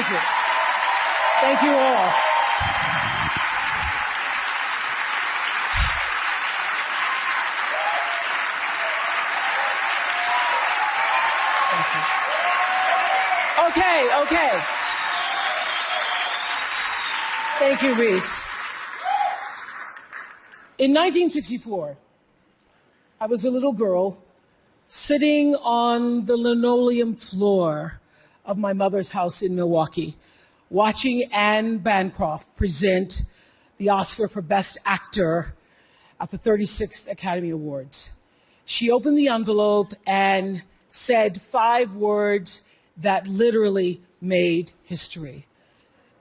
Thank you. Thank you all. Okay. Thank you, Reese. In 1964, I was a little girl sitting on the linoleum floor of my mother's house in Milwaukee, watching Anne Bancroft present the Oscar for Best Actor at the 36th Academy Awards. She opened the envelope and said 5 words that literally made history.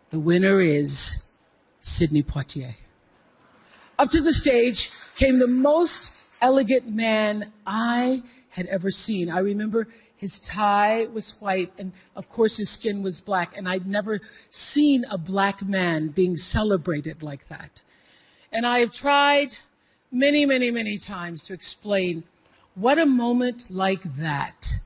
The winner is Sidney Poitier. Up to the stage came the most elegant man I had ever seen. I remember his tie was white, and of course his skin was black, and I'd never seen a black man being celebrated like that. And I have tried many times to explain what a moment like that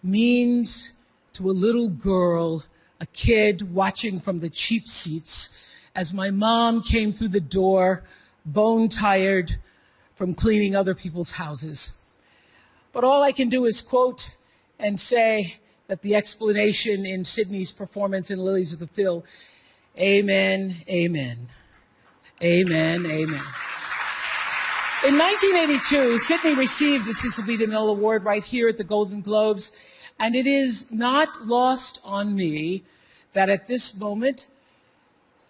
means to a little girl, a kid watching from the cheap seats as my mom came through the door, bone-tired from cleaning other people's houses. But all I can do is quote and say that the explanation in Sidney's performance in Lilies of the Field, amen, amen, amen, amen. In 1982, Sidney received the Cecil B. DeMille Award right here at the Golden Globes, and it is not lost on me that at this moment,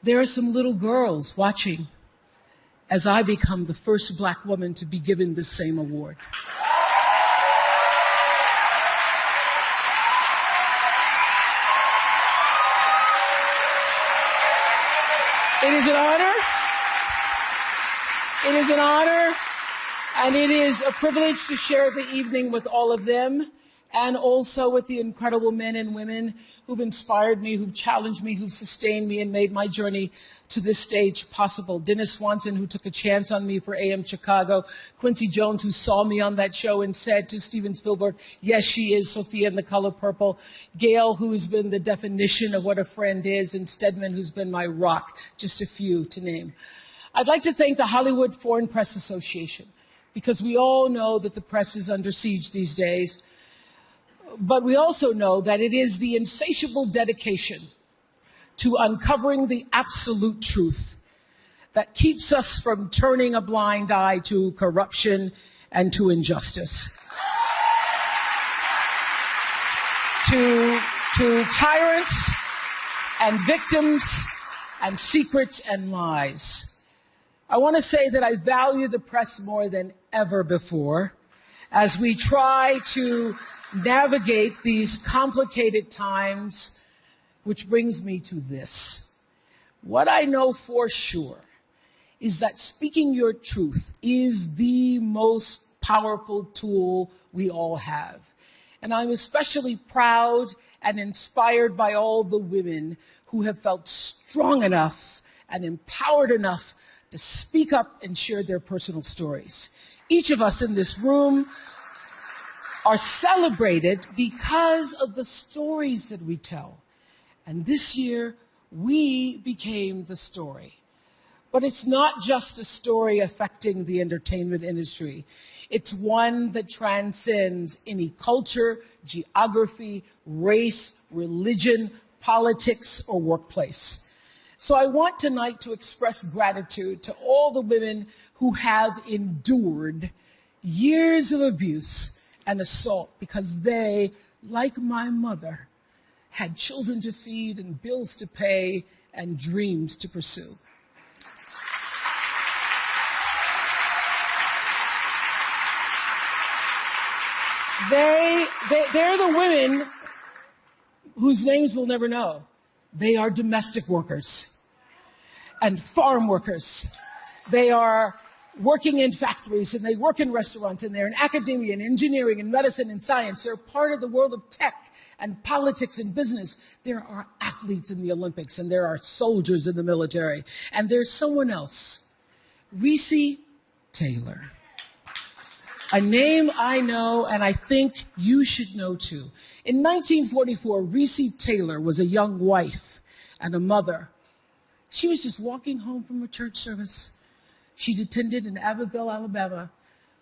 there are some little girls watching as I become the first black woman to be given the same award. It is an honor. It is an honor, and it is a privilege to share the evening with all of them, and also with the incredible men and women who've inspired me, who've challenged me, who've sustained me, and made my journey to this stage possible. Dennis Swanson, who took a chance on me for AM Chicago. Quincy Jones, who saw me on that show and said to Steven Spielberg, yes, she is Sophia in The Color Purple. Gail, who's been the definition of what a friend is, and Stedman, who's been my rock, just a few to name. I'd like to thank the Hollywood Foreign Press Association, because we all know that the press is under siege these days. But we also know that it is the insatiable dedication to uncovering the absolute truth that keeps us from turning a blind eye to corruption and to injustice, to tyrants and victims and secrets and lies. I want to say that I value the press more than ever before as we try to navigate these complicated times, which brings me to this. What I know for sure is that speaking your truth is the most powerful tool we all have. And I'm especially proud and inspired by all the women who have felt strong enough and empowered enough to speak up and share their personal stories. Each of us in this room are celebrated because of the stories that we tell. And this year, we became the story. But it's not just a story affecting the entertainment industry. It's one that transcends any culture, geography, race, religion, politics, or workplace. So I want tonight to express gratitude to all the women who have endured years of abuse and assault because they, like my mother, had children to feed and bills to pay and dreams to pursue. They're the women whose names we'll never know. They are domestic workers and farm workers. They are working in factories, and they work in restaurants, and they're in academia and engineering and medicine and science. They're part of the world of tech and politics and business. There are athletes in the Olympics, and there are soldiers in the military. And there's someone else, Reese Taylor. A name I know and I think you should know too. In 1944, Reese Taylor was a young wife and a mother. She was just walking home from a church service she'd attended in Abbeville, Alabama,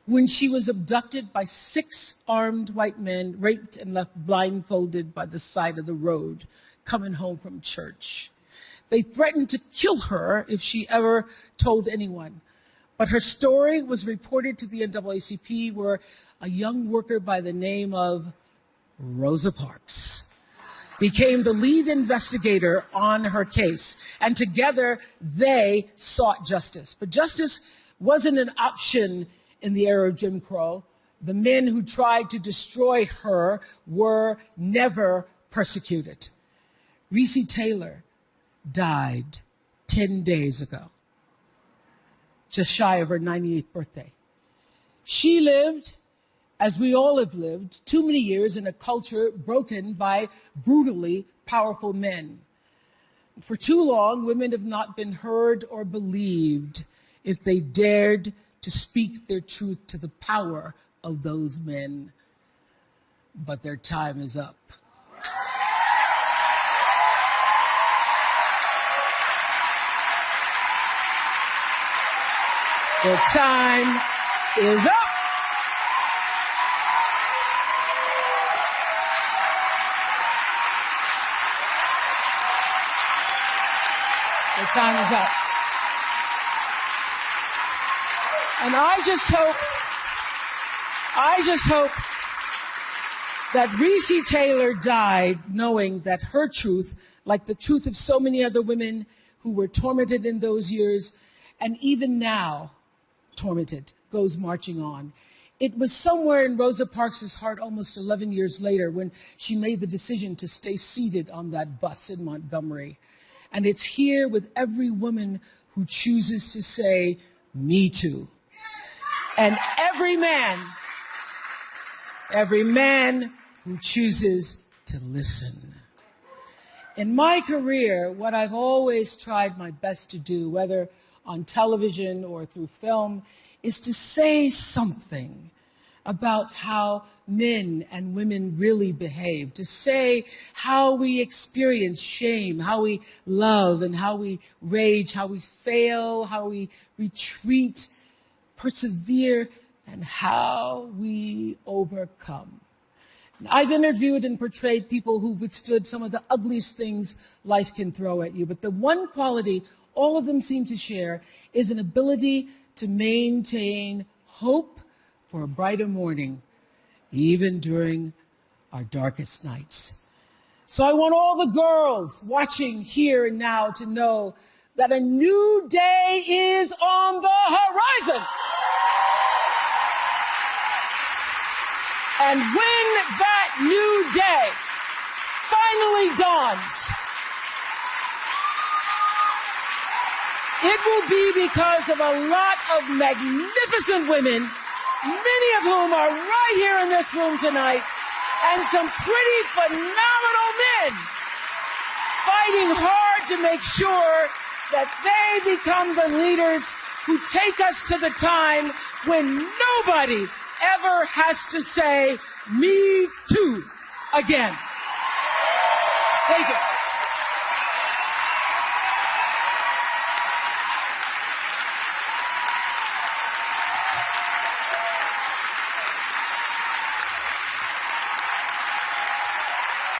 when she was abducted by 6 armed white men, raped and left blindfolded by the side of the road, coming home from church. They threatened to kill her if she ever told anyone. But her story was reported to the NAACP, where a young worker by the name of Rosa Parks became the lead investigator on her case. And together, they sought justice. But justice wasn't an option in the era of Jim Crow. The men who tried to destroy her were never persecuted. Reese Taylor died 10 days ago, just shy of her 98th birthday. She lived, as we all have lived, too many years in a culture broken by brutally powerful men. For too long, women have not been heard or believed if they dared to speak their truth to the power of those men. But their time is up. Their time is up. Their time is up. And I just hope that Reese Taylor died knowing that her truth, like the truth of so many other women who were tormented in those years, and even now tormented, goes marching on. It was somewhere in Rosa Parks' heart almost 11 years later when she made the decision to stay seated on that bus in Montgomery. And it's here with every woman who chooses to say, "Me too." And every man who chooses to listen. In my career, what I've always tried my best to do, whether on television or through film, is to say something about how men and women really behave, to say how we experience shame, how we love and how we rage, how we fail, how we retreat, persevere, and how we overcome. I've interviewed and portrayed people who've withstood some of the ugliest things life can throw at you, but the one quality all of them seem to share is an ability to maintain hope for a brighter morning, even during our darkest nights. So I want all the girls watching here and now to know that a new day is on the horizon. And when that new day finally dawns, it will be because of a lot of magnificent women, many of whom are right here in this room tonight, and some pretty phenomenal men fighting hard to make sure that they become the leaders who take us to the time when nobody ever has to say, "Me too," again. Thank you.